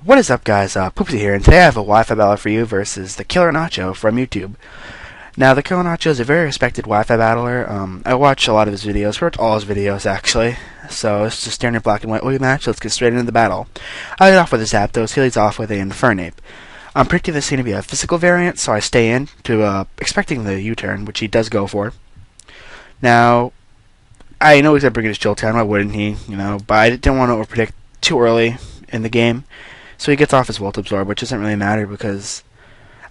What is up, guys? Poopzy here, and today I have a Wi-Fi battle for you versus TheKillerNacho from YouTube. Now, TheKillerNacho is a very respected Wi-Fi battler. I watch a lot of his videos, I watch all his videos, actually. So, it's just standard black and white wave match. Let's get straight into the battle. I lead off with a Zapdos, he leads off with a Infernape. I'm predicting this is going to be a physical variant, so I stay in to, expecting the U-turn, which he does go for. Now, I know he's going to bring his Jolteon, why wouldn't he? But I didn't want to overpredict too early in the game. So he gets off his Volt Absorb, which doesn't really matter because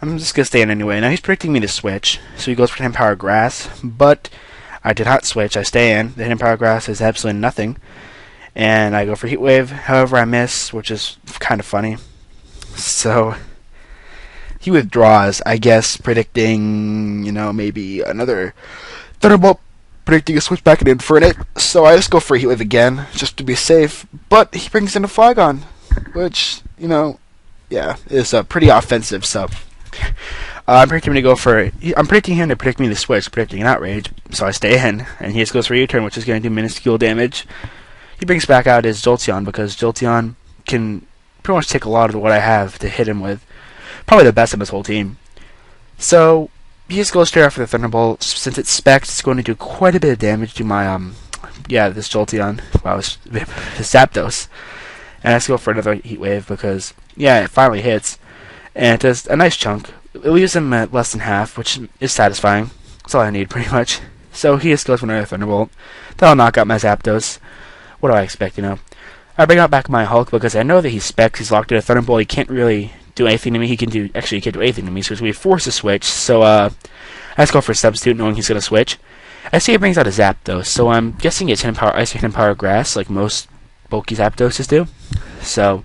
I'm just going to stay in anyway. Now he's predicting me to switch, so he goes for 10 Power Grass, but I did not switch. I stay in. The 10 Power Grass is absolutely nothing, and I go for Heat Wave. However, I miss, which is kind of funny. So he withdraws, I guess, predicting, maybe another Thunderbolt, predicting a switch back into Infernape. So I just go for Heat Wave again, just to be safe, but he brings in a Flygon, which, is pretty offensive, so I'm predicting him to predict me to switch, predicting an Outrage, so I stay in, and he just goes for a U-turn, which is going to do minuscule damage. He brings back out his Jolteon, because Jolteon can pretty much take a lot of what I have to hit him with. Probably the best of his whole team. So, he just goes straight after the Thunderbolt. Since it's spec'd, it's going to do quite a bit of damage to my, this Jolteon. Wow, his Zapdos. And I just go for another Heat Wave because, it finally hits. And it does a nice chunk. It leaves him at less than half, which is satisfying. That's all I need, pretty much. So he just goes for another Thunderbolt. That'll knock out my Zapdos. What do I expect, I bring out back my Hulk because I know that he's specs. He's locked in a Thunderbolt. He can't really do anything to me. He can't do anything to me, so he's going to be forced to switch. So, I just go for a Substitute knowing he's going to switch. I see he brings out a Zapdos, so I'm guessing it's 10 Power Ice or 10 Power Grass, like most bulky Zapdoses do. So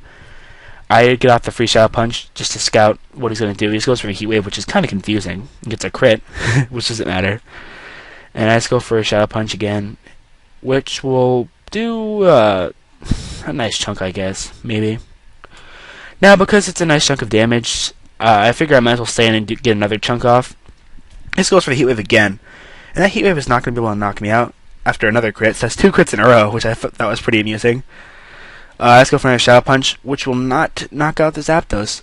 I get off the free Shadow Punch just to scout what he's going to do. He just goes for a Heat Wave, which is kind of confusing. He gets a crit, which doesn't matter. And I just go for a Shadow Punch again, which will do a nice chunk, I guess, maybe. Now, because it's a nice chunk of damage, I figure I might as well stay in and get another chunk off. This goes for the Heat Wave again. And that Heat Wave is not going to be able to knock me out after another crit. So that's 2 crits in a row, which I thought that was pretty amusing. Let's go for another Shadow Punch, which will not knock out the Zapdos.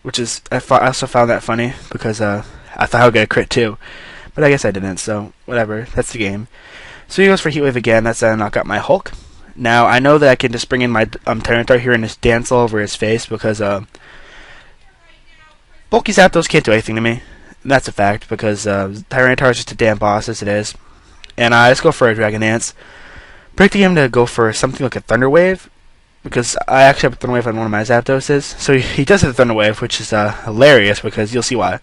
Which is, I also found that funny, because I thought I would get a crit too. But I guess I didn't, so whatever, that's the game. So he goes for Heat Wave again, that's going to knock out my Hulk. Now, I know that I can just bring in my Tyranitar here and just dance all over his face, because bulky Zapdos can't do anything to me. And that's a fact, because Tyranitar is just a damn boss as it is. And I just go for a Dragon Dance, predicting him to go for something like a Thunder Wave, because I actually have a Thunder Wave on one of my Zapdoses. So he does have a Thunder Wave, which is hilarious, because you'll see why.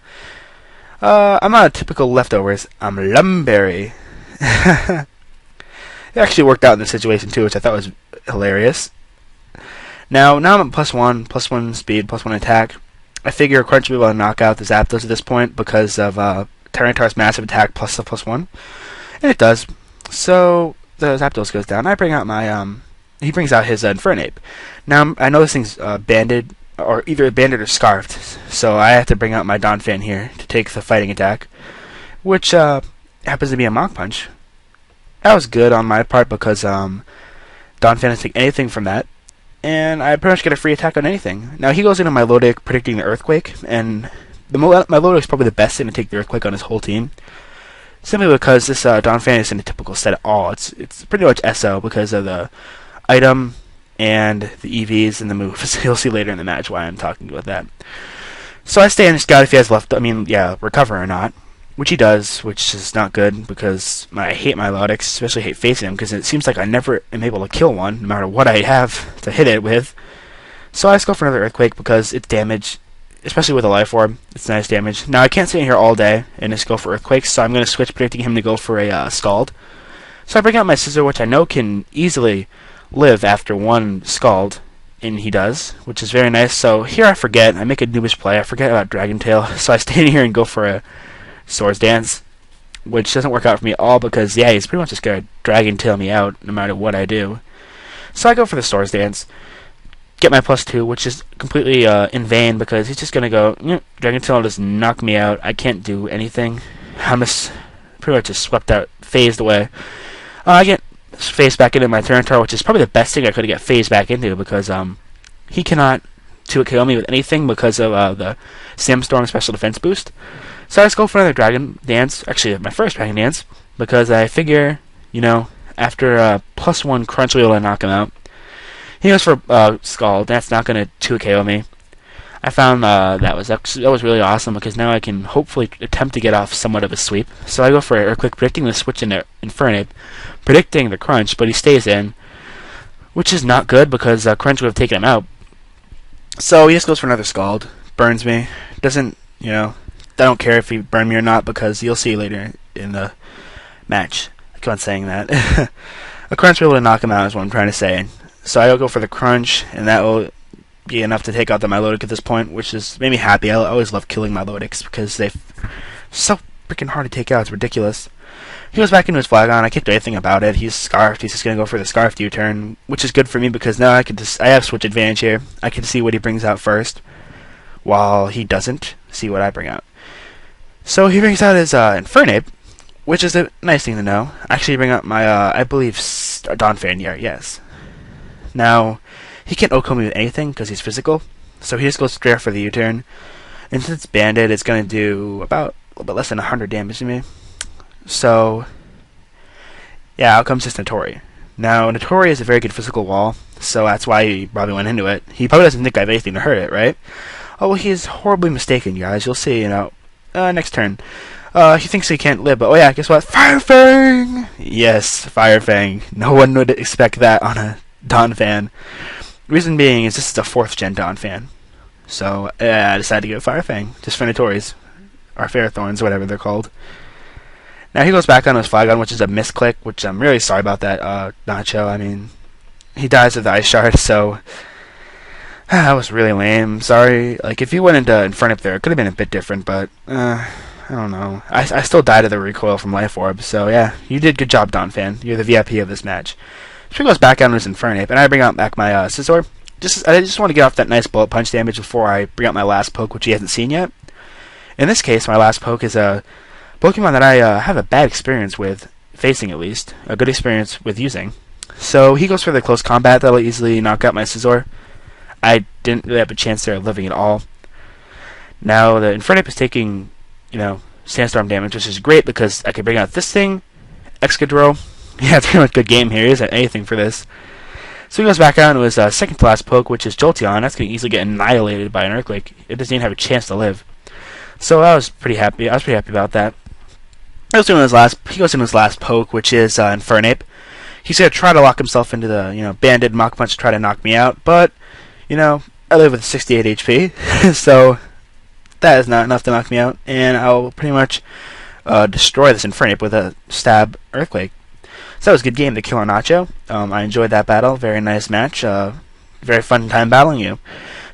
I'm not a typical leftovers. I'm Lumberry. It actually worked out in this situation too, which I thought was hilarious. Now I'm at +1 speed, +1 attack. I figure Crunch will be able to knock out the Zapdos at this point because of Tyranitar's massive attack plus the +1. And it does. So the Zapdos goes down. I bring out my he brings out his Infernape. Now I know this thing's banded, or either banded or scarfed, so I have to bring out my Donphan here to take the fighting attack, which happens to be a Mach Punch. That was good on my part because Donphan doesn't take anything from that, and I pretty much get a free attack on anything. Now he goes into my Lodic predicting the Earthquake, and my Lodic is probably the best thing to take the Earthquake on his whole team. Simply because this Donphan isn't a typical set at all. It's pretty much SO because of the item and the EVs and the moves. You'll see later in the match why I'm talking about that. So I stay in and scout if he has recover or not, which he does, which is not good because I hate my Lodics, especially hate facing him because it seems like I never am able to kill one no matter what I have to hit it with. So I just go for another Earthquake because it's damage. Especially with a Life Orb, it's nice damage. Now, I can't sit here all day and just go for Earthquakes, so I'm going to switch, predicting him to go for a Scald. So I bring out my Scizor, which I know can easily live after one Scald, and he does, which is very nice. So here I forget, I make a noobish play, I forget about Dragon Tail, so I stay in here and go for a Swords Dance, which doesn't work out for me at all because, he's pretty much just going to Dragon Tail me out no matter what I do. So I go for the Swords Dance. Get my +2, which is completely in vain because he's just going to go, Dragon Tail just knock me out. I can't do anything. I'm just pretty much just swept out, phased away. I get phased back into my Tyranitar, which is probably the best thing I could get phased back into because he cannot 2-KO me with anything because of the Sandstorm special defense boost. So I just go for another Dragon Dance, actually my first Dragon Dance, because I figure, after +1 crunch wheel to knock him out. He goes for Scald. That's not going to 2-KO me. I found that was really awesome because now I can hopefully attempt to get off somewhat of a sweep. So I go for Earthquake, predicting the switch into Infernape, predicting the crunch, but he stays in, which is not good because crunch would have taken him out. So he just goes for another Scald, burns me. Doesn't, I don't care if he burned me or not because you'll see later in the match. I keep on saying that. A crunch will be able to knock him out is what I'm trying to say. So I'll go for the crunch, and that will be enough to take out the Milotic at this point, which has made me happy. I always love killing Milotics because they're so freaking hard to take out. It's ridiculous. He goes back into his Flagon. I can't do anything about it. He's Scarfed. He's just going to go for the Scarfed U-turn, which is good for me because now I have switch advantage here. I can see what he brings out first, while he doesn't see what I bring out. So he brings out his Infernape, which is a nice thing to know. Actually, bring out my, I believe, Donphan here, yes. Now, he can't OHKO me with anything because he's physical, so he just goes straight for the U-turn. And since it's banded, it's going to do about a little bit less than 100 damage to me. So, yeah, out comes this Notori. Now, Notori is a very good physical wall, so that's why he probably went into it. He probably doesn't think I have anything to hurt it, right? Oh, well, he is horribly mistaken, guys. You'll see, next turn. He thinks he can't live, but oh yeah, guess what? Fire Fang! Yes, Fire Fang. No one would expect that on a Donphan. Reason being is this is a 4th gen Donphan. So I decided to go Fire Fang, just for Notoris. Or Ferrothorns, whatever they're called. Now he goes back on his Flagon, which is a misclick, which I'm really sorry about that, Nacho. I mean, he dies with the Ice Shard, so that was really lame. Sorry. Like, if you went into Infernape there, it could have been a bit different, but I don't know. I still died of the recoil from Life Orb, so yeah, you did good job, Donphan. You're the VIP of this match. So he goes back on his Infernape, and I bring out back my Scizor. I just want to get off that nice bullet punch damage before I bring out my last poke, which he hasn't seen yet. In this case, my last poke is a Pokemon that I have a bad experience with, facing at least, a good experience with using. So he goes for the close combat that'll easily knock out my Scizor. I didn't really have a chance there of living at all. Now the Infernape is taking, Sandstorm damage, which is great because I can bring out this thing, Excadrill. Yeah, it's pretty much a good game here. He isn't anything for this. So he goes back out into his second to last poke, which is Jolteon. That's going to easily get annihilated by an Earthquake. It doesn't even have a chance to live. So I was pretty happy. About that. He goes into his last poke, which is Infernape. He's going to try to lock himself into the, banded Mach Punch to try to knock me out, but, I live with 68 HP, so that is not enough to knock me out, and I'll pretty much destroy this Infernape with a Stab Earthquake. So that was a good game, TheKillerNacho. I enjoyed that battle. Very nice match. Very fun time battling you.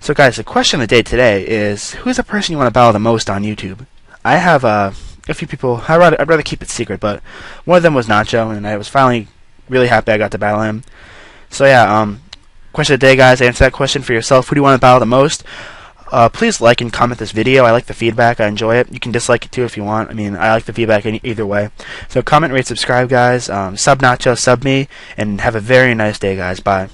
So guys, the question of the day today is, who's the person you want to battle the most on YouTube? I have a few people. I'd rather keep it secret, but one of them was Nacho, and I was finally really happy I got to battle him. So yeah, question of the day, guys. Answer that question for yourself. Who do you want to battle the most? Please like and comment this video. I like the feedback. I enjoy it. You can dislike it too if you want. I mean, I like the feedback either way. So comment, rate, subscribe, guys. Sub Nacho, sub me, and have a very nice day, guys. Bye.